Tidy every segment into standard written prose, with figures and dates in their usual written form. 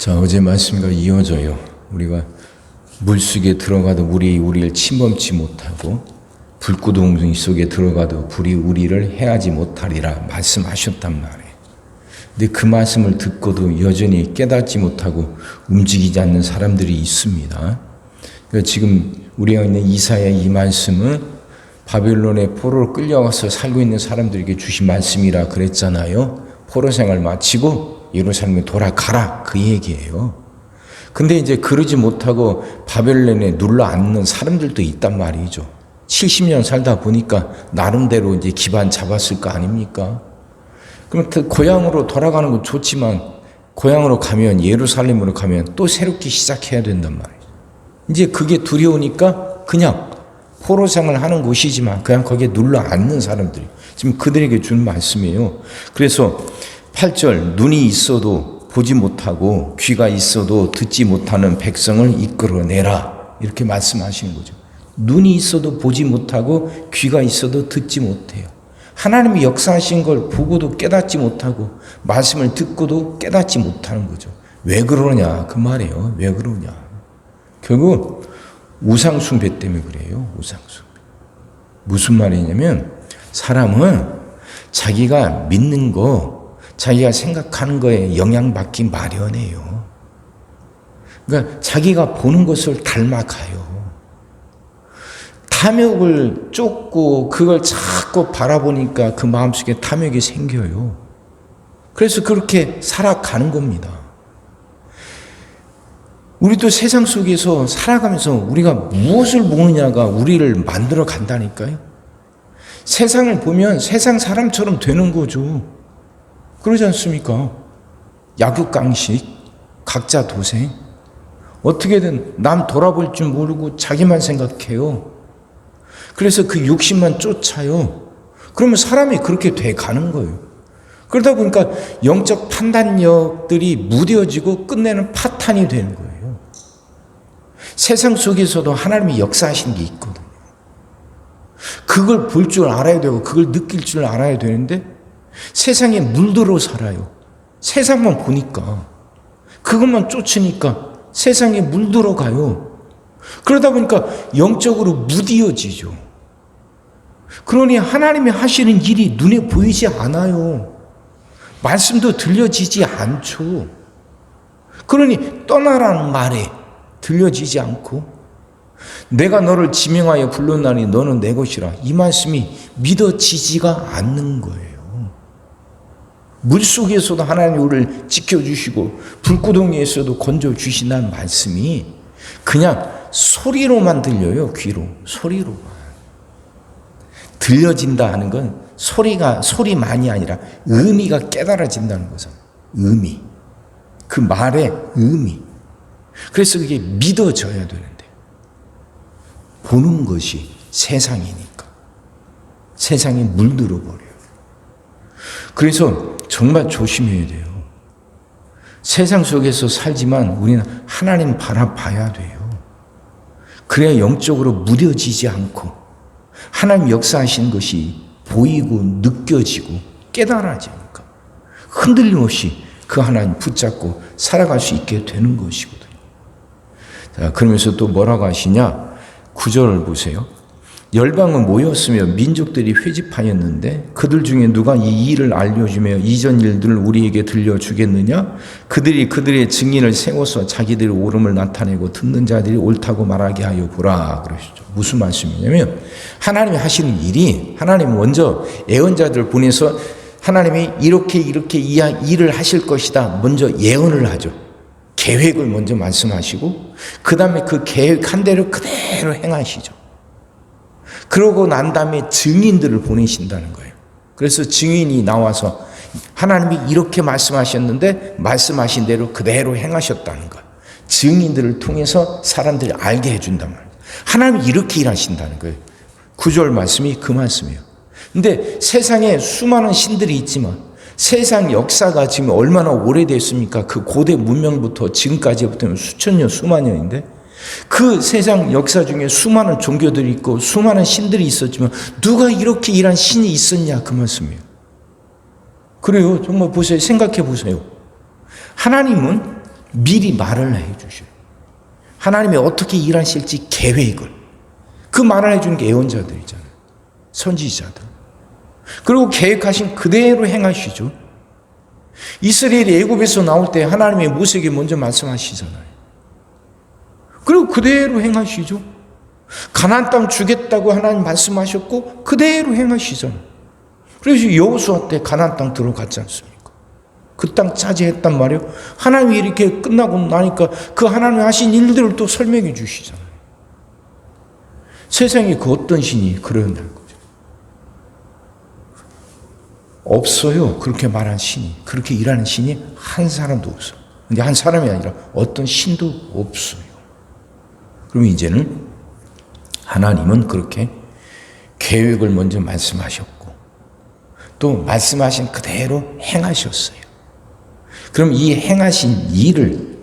자, 어제 말씀과 이어져요. 우리가 물속에 들어가도 물이 우리를 침범치 못하고 불구덩이 속에 들어가도 불이 우리를 해하지 못하리라 말씀하셨단 말이에요. 근데 그 말씀을 듣고도 여전히 깨닫지 못하고 움직이지 않는 사람들이 있습니다. 그러니까 지금 우리가 있는 이사야의 이 말씀은 바벨론의 포로로 끌려가서 살고 있는 사람들에게 주신 말씀이라 그랬잖아요. 포로 생활 마치고 예루살렘에 돌아가라, 그 얘기예요. 근데 이제 그러지 못하고 바벨론에 눌러 앉는 사람들도 있단 말이죠. 70년 살다 보니까 나름대로 이제 기반 잡았을 거 아닙니까? 그럼 고향으로 돌아가는 건 좋지만 고향으로 가면, 예루살렘으로 가면 또 새롭게 시작해야 된단 말이죠. 이제 그게 두려우니까 그냥 포로 생활을 하는 곳이지만 그냥 거기에 눌러 앉는 사람들이 지금 그들에게 준 말씀이에요. 그래서 8절, 눈이 있어도 보지 못하고 귀가 있어도 듣지 못하는 백성을 이끌어내라, 이렇게 말씀하시는 거죠. 눈이 있어도 보지 못하고 귀가 있어도 듣지 못해요. 하나님이 역사하신 걸 보고도 깨닫지 못하고 말씀을 듣고도 깨닫지 못하는 거죠. 왜 그러냐 그 말이에요. 왜 그러냐. 결국 우상숭배 때문에 그래요. 우상숭배. 무슨 말이냐면 사람은 자기가 믿는 거, 자기가 생각하는 거에 영향받기 마련해요. 그러니까 자기가 보는 것을 닮아가요. 탐욕을 쫓고 그걸 자꾸 바라보니까 그 마음속에 탐욕이 생겨요. 그래서 그렇게 살아가는 겁니다. 우리도 세상 속에서 살아가면서 우리가 무엇을 보느냐가 우리를 만들어 간다니까요. 세상을 보면 세상 사람처럼 되는 거죠. 그러지 않습니까? 약육강식, 각자 도생. 어떻게든 남 돌아볼 줄 모르고 자기만 생각해요. 그래서 그 욕심만 쫓아요. 그러면 사람이 그렇게 돼 가는 거예요. 그러다 보니까 영적 판단력들이 무뎌지고 끝내는 파탄이 되는 거예요. 세상 속에서도 하나님이 역사하신 게 있거든요. 그걸 볼 줄 알아야 되고 그걸 느낄 줄 알아야 되는데 세상에 물들어 살아요. 세상만 보니까, 그것만 쫓으니까 세상에 물들어 가요. 그러다 보니까 영적으로 무뎌지죠. 그러니 하나님이 하시는 일이 눈에 보이지 않아요. 말씀도 들려지지 않죠. 그러니 떠나라는 말에 들려지지 않고, 내가 너를 지명하여 불렀나니 너는 내 것이라, 이 말씀이 믿어지지가 않는 거예요. 물속에서도 하나님이 우리를 지켜주시고 불구덩이에서도 건져주신다는 말씀이 그냥 소리로만 들려요. 귀로, 소리로만. 들려진다 하는 건 소리만이 아니라 의미가 깨달아진다는 거죠. 의미. 그 말의 의미. 그래서 그게 믿어져야 되는데, 보는 것이 세상이니까 세상에 물들어 버려요. 그래서 정말 조심해야 돼요. 세상 속에서 살지만 우리는 하나님 바라봐야 돼요. 그래야 영적으로 무뎌지지 않고 하나님 역사하시는 것이 보이고 느껴지고 깨달아지니까 흔들림 없이 그 하나님 붙잡고 살아갈 수 있게 되는 것이거든요. 자, 그러면서 또 뭐라고 하시냐? 9절을 보세요. 열방은 모였으며 민족들이 회집하였는데 그들 중에 누가 이 일을 알려주며 이전 일들을 우리에게 들려주겠느냐? 그들이 그들의 증인을 세워서 자기들의 옳음을 나타내고 듣는 자들이 옳다고 말하게 하여 보라, 그러시죠. 무슨 말씀이냐면 하나님이 하시는 일이, 하나님이 먼저 예언자들을 보내서 하나님이 이렇게 이 일을 하실 것이다 먼저 예언을 하죠. 계획을 먼저 말씀하시고 그 다음에 그 계획한 대로 그대로 행하시죠. 그러고 난 다음에 증인들을 보내신다는 거예요. 그래서 증인이 나와서 하나님이 이렇게 말씀하셨는데 말씀하신 대로 그대로 행하셨다는 거예요. 증인들을 통해서 사람들이 알게 해준단 말이에요. 하나님이 이렇게 일하신다는 거예요. 9절 말씀이 그 말씀이에요. 근데 세상에 수많은 신들이 있지만 세상 역사가 지금 얼마나 오래됐습니까? 그 고대 문명부터 지금까지부터 수천 년, 수만 년인데 그 세상 역사 중에 수많은 종교들이 있고 수많은 신들이 있었지만 누가 이렇게 일한 신이 있었냐, 그 말씀이에요. 그래요. 정말 보세요. 생각해 보세요. 하나님은 미리 말을 해주셔요. 하나님이 어떻게 일하실지 계획을. 그 말을 해주는 게 예언자들이잖아요. 선지자들. 그리고 계획하신 그대로 행하시죠. 이스라엘이 애굽에서 나올 때 하나님이 모세에게 먼저 말씀하시잖아요. 그리고 그대로 행하시죠. 가나안 땅 주겠다고 하나님 말씀하셨고 그대로 행하시잖아요. 그래서 여호수아 때 가나안 땅 들어갔지 않습니까? 그 땅 차지했단 말이에요. 하나님이 이렇게 끝나고 나니까 그 하나님이 하신 일들을 또 설명해 주시잖아요. 세상에 그 어떤 신이 그런다는 거죠. 없어요. 그렇게 말한 신이. 그렇게 일하는 신이 한 사람도 없어요. 근데 한 사람이 아니라 어떤 신도 없어요. 그럼 이제는 하나님은 그렇게 계획을 먼저 말씀하셨고 또 말씀하신 그대로 행하셨어요. 그럼 이 행하신 일을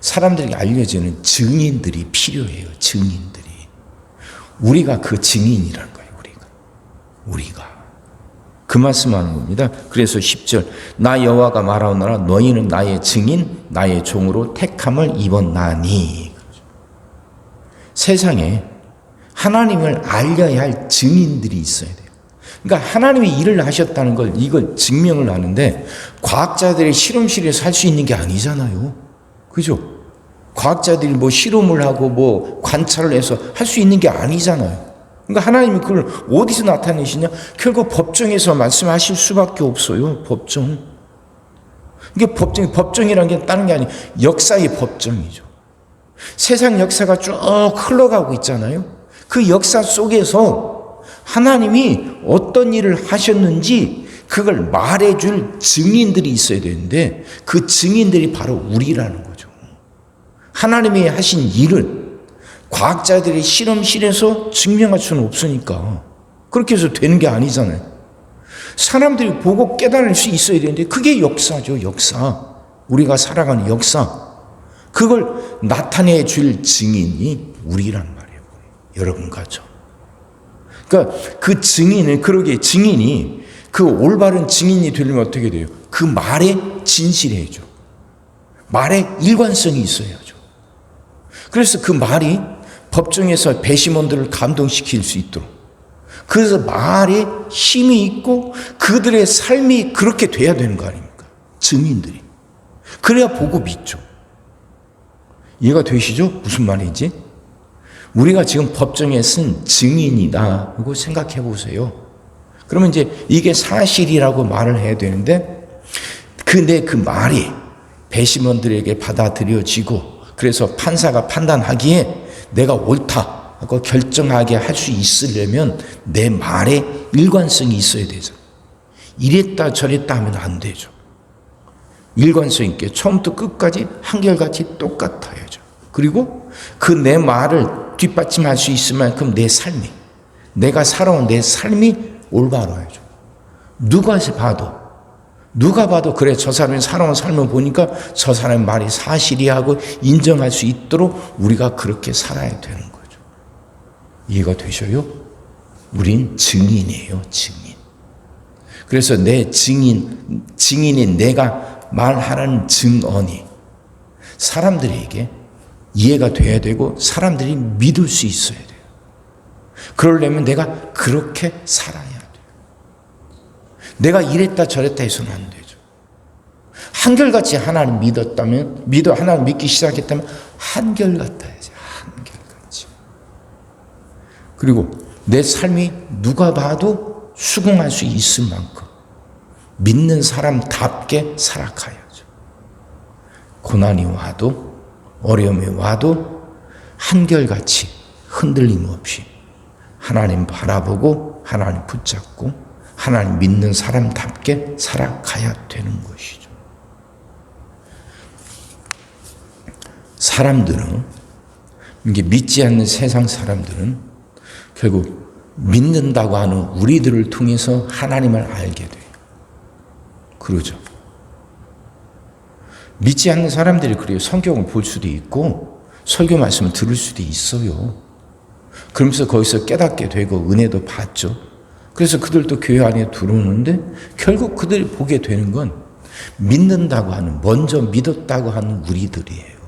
사람들에게 알려주는 증인들이 필요해요. 증인들이. 우리가 그 증인이라는 거예요. 우리가. 그 말씀하는 겁니다. 그래서 10절 나 여호와가 말하노라 너희는 나의 증인 나의 종으로 택함을 입었나니. 세상에 하나님을 알려야 할 증인들이 있어야 돼요. 그러니까 하나님이 일을 하셨다는 걸 이걸 증명을 하는데 과학자들이 실험실에서 할 수 있는 게 아니잖아요. 그죠? 과학자들이 뭐 실험을 하고 뭐 관찰을 해서 할 수 있는 게 아니잖아요. 그러니까 하나님이 그걸 어디서 나타내시냐? 결국 법정에서 말씀하실 수밖에 없어요. 법정. 이게 법정이라는 게 다른 게 아니에요. 역사의 법정이죠. 세상 역사가 쭉 흘러가고 있잖아요. 그 역사 속에서 하나님이 어떤 일을 하셨는지 그걸 말해줄 증인들이 있어야 되는데 그 증인들이 바로 우리라는 거죠. 하나님이 하신 일을 과학자들이 실험실에서 증명할 수는 없으니까 그렇게 해서 되는 게 아니잖아요. 사람들이 보고 깨달을 수 있어야 되는데 그게 역사죠. 역사. 우리가 살아가는 역사. 그걸 나타내 줄 증인이 우리란 말이에요. 여러분과 저. 그러니까 그 증인은 그러게 증인이 그 올바른 증인이 되려면 어떻게 돼요? 그 말에 진실해야죠. 말에 일관성이 있어야죠. 그래서 그 말이 법정에서 배심원들을 감동시킬 수 있도록 그래서 말에 힘이 있고 그들의 삶이 그렇게 돼야 되는 거 아닙니까? 증인들이. 그래야 보고 믿죠. 이해가 되시죠? 무슨 말인지? 우리가 지금 법정에 쓴 증인이다 하고 생각해 보세요. 그러면 이제 이게 사실이라고 말을 해야 되는데 근데 그 말이 배심원들에게 받아들여지고 그래서 판사가 판단하기에 내가 옳다 하고 결정하게 할 수 있으려면 내 말에 일관성이 있어야 되죠. 이랬다 저랬다 하면 안 되죠. 일관성 있게 처음부터 끝까지 한결같이 똑같아야죠. 그리고 그 내 말을 뒷받침할 수 있을 만큼 내 삶이 내가 살아온 내 삶이 올바로야죠. 누가 봐도 그래 저 사람이 살아온 삶을 보니까 저 사람의 말이 사실이야 하고 인정할 수 있도록 우리가 그렇게 살아야 되는 거죠. 이해가 되셔요? 우린 증인이에요. 증인. 그래서 내 증인인 내가 말하는 증언이 사람들에게 이해가 돼야 되고 사람들이 믿을 수 있어야 돼요. 그러려면 내가 그렇게 살아야 돼요. 내가 이랬다 저랬다 해서는 안 되죠. 한결같이 하나님 하나님 믿기 시작했다면 한결같아야지. 한결같이. 그리고 내 삶이 누가 봐도 수긍할 수 있을 만큼 믿는 사람답게 살아가야죠. 고난이 와도 어려움이 와도 한결같이 흔들림 없이 하나님 바라보고 하나님 붙잡고 하나님 믿는 사람답게 살아가야 되는 것이죠. 사람들은 이게 믿지 않는 세상 사람들은 결국 믿는다고 하는 우리들을 통해서 하나님을 알게 돼요. 그러죠. 믿지 않는 사람들이 그래요. 성경을 볼 수도 있고 설교 말씀을 들을 수도 있어요. 그러면서 거기서 깨닫게 되고 은혜도 받죠. 그래서 그들도 교회 안에 들어오는데 결국 그들이 보게 되는 건 믿는다고 하는, 먼저 믿었다고 하는 우리들이에요.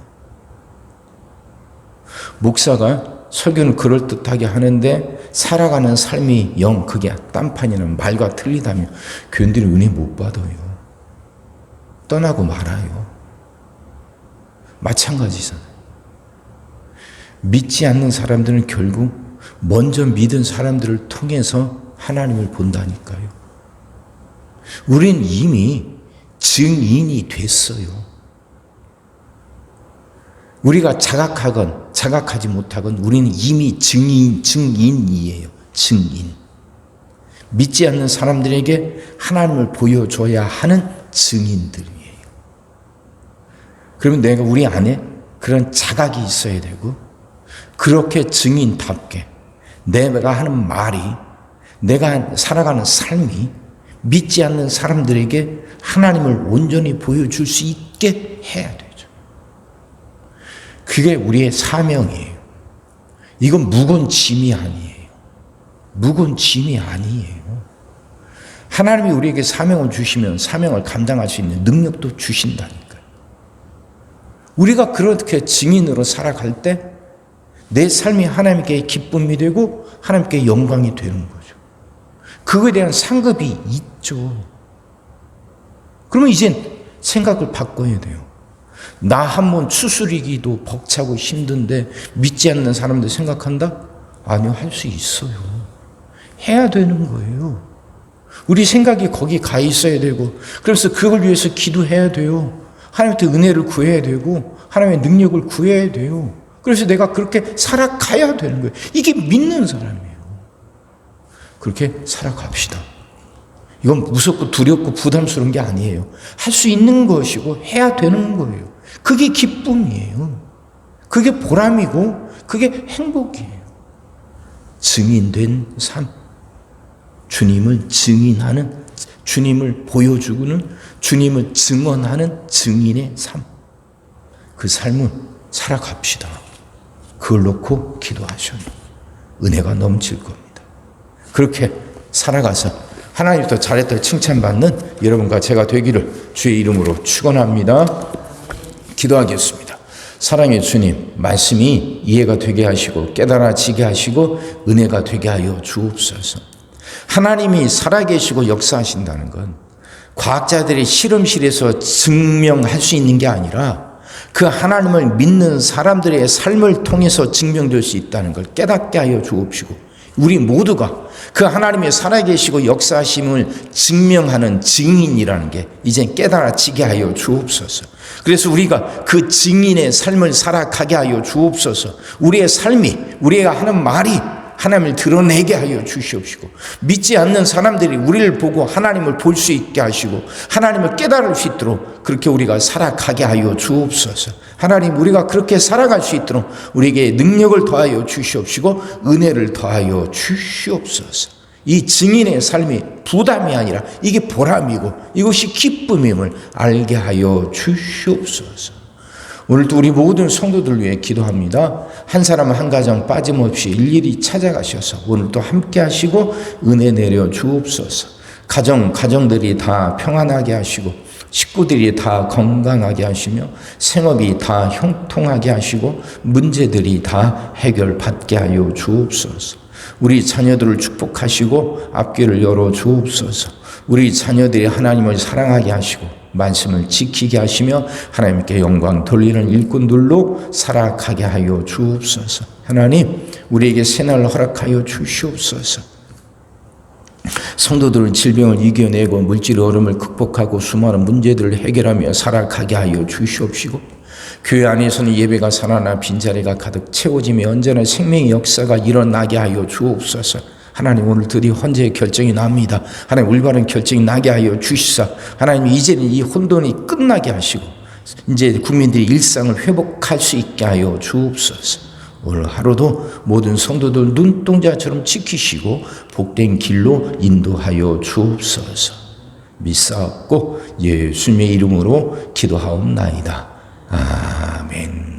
목사가 설교는 그럴듯하게 하는데 살아가는 삶이 영 그게 딴판이나 말과 틀리다면 교인들이 은혜 못 받아요. 떠나고 말아요. 마찬가지잖아요. 믿지 않는 사람들은 결국 먼저 믿은 사람들을 통해서 하나님을 본다니까요. 우린 이미 증인이 됐어요. 우리가 자각하건 자각하지 못하건 우리는 이미 증인이에요. 증인. 믿지 않는 사람들에게 하나님을 보여줘야 하는 증인들이에요. 그러면 내가 우리 안에 그런 자각이 있어야 되고, 그렇게 증인답게 내가 하는 말이, 내가 살아가는 삶이 믿지 않는 사람들에게 하나님을 온전히 보여줄 수 있게 해야 되죠. 그게 우리의 사명이에요. 이건 무거운 짐이 아니에요. 무거운 짐이 아니에요. 하나님이 우리에게 사명을 주시면 사명을 감당할 수 있는 능력도 주신다니까요. 우리가 그렇게 증인으로 살아갈 때 내 삶이 하나님께 기쁨이 되고 하나님께 영광이 되는 거죠. 그거에 대한 상급이 있죠. 그러면 이젠 생각을 바꿔야 돼요. 나 한번 추스리기도 벅차고 힘든데 믿지 않는 사람들 생각한다? 아니요, 할 수 있어요. 해야 되는 거예요. 우리 생각이 거기 가 있어야 되고, 그래서 그걸 위해서 기도해야 돼요. 하나님한테 은혜를 구해야 되고 하나님의 능력을 구해야 돼요. 그래서 내가 그렇게 살아가야 되는 거예요. 이게 믿는 사람이에요. 그렇게 살아갑시다. 이건 무섭고 두렵고 부담스러운 게 아니에요. 할 수 있는 것이고 해야 되는 거예요. 그게 기쁨이에요. 그게 보람이고 그게 행복이에요. 증인된 삶. 주님을 증인하는, 주님을 보여주고는 주님을 증언하는 증인의 삶. 그 삶을 살아갑시다. 그걸 놓고 기도하셔요. 은혜가 넘칠 겁니다. 그렇게 살아가서 하나님부터 잘했다 칭찬받는 여러분과 제가 되기를 주의 이름으로 축원합니다. 기도하겠습니다. 사랑의 주님, 말씀이 이해가 되게 하시고 깨달아지게 하시고 은혜가 되게 하여 주옵소서. 하나님이 살아계시고 역사하신다는 건 과학자들이 실험실에서 증명할 수 있는 게 아니라 그 하나님을 믿는 사람들의 삶을 통해서 증명될 수 있다는 걸 깨닫게 하여 주옵시고, 우리 모두가 그 하나님의 살아계시고 역사하심을 증명하는 증인이라는 게 이제 깨달아지게 하여 주옵소서. 그래서 우리가 그 증인의 삶을 살아가게 하여 주옵소서. 우리의 삶이, 우리가 하는 말이 하나님을 드러내게 하여 주시옵시고, 믿지 않는 사람들이 우리를 보고 하나님을 볼 수 있게 하시고 하나님을 깨달을 수 있도록 그렇게 우리가 살아가게 하여 주옵소서. 하나님, 우리가 그렇게 살아갈 수 있도록 우리에게 능력을 더하여 주시옵시고 은혜를 더하여 주시옵소서. 이 증인의 삶이 부담이 아니라 이게 보람이고 이것이 기쁨임을 알게 하여 주시옵소서. 오늘도 우리 모든 성도들 위해 기도합니다. 한 사람 한 가정 빠짐없이 일일이 찾아가셔서 오늘도 함께 하시고 은혜 내려 주옵소서. 가정들이 다 평안하게 하시고 식구들이 다 건강하게 하시며 생업이 다 형통하게 하시고 문제들이 다 해결받게 하여 주옵소서. 우리 자녀들을 축복하시고 앞길을 열어 주옵소서. 우리 자녀들이 하나님을 사랑하게 하시고 말씀을 지키게 하시며 하나님께 영광 돌리는 일꾼들로 살아가게 하여 주옵소서. 하나님, 우리에게 새날을 허락하여 주시옵소서. 성도들은 질병을 이겨내고 물질의 얼음을 극복하고 수많은 문제들을 해결하며 살아가게 하여 주시옵시고, 교회 안에서는 예배가 살아나 빈자리가 가득 채워지며 언제나 생명의 역사가 일어나게 하여 주옵소서. 하나님, 오늘 드디어 헌재의 결정이 납니다. 하나님, 올바른 결정이 나게 하여 주시사 하나님, 이제는 이 혼돈이 끝나게 하시고 이제 국민들이 일상을 회복할 수 있게 하여 주옵소서. 오늘 하루도 모든 성도들 눈동자처럼 지키시고 복된 길로 인도하여 주옵소서. 믿사옵고 예수님의 이름으로 기도하옵나이다. 아멘.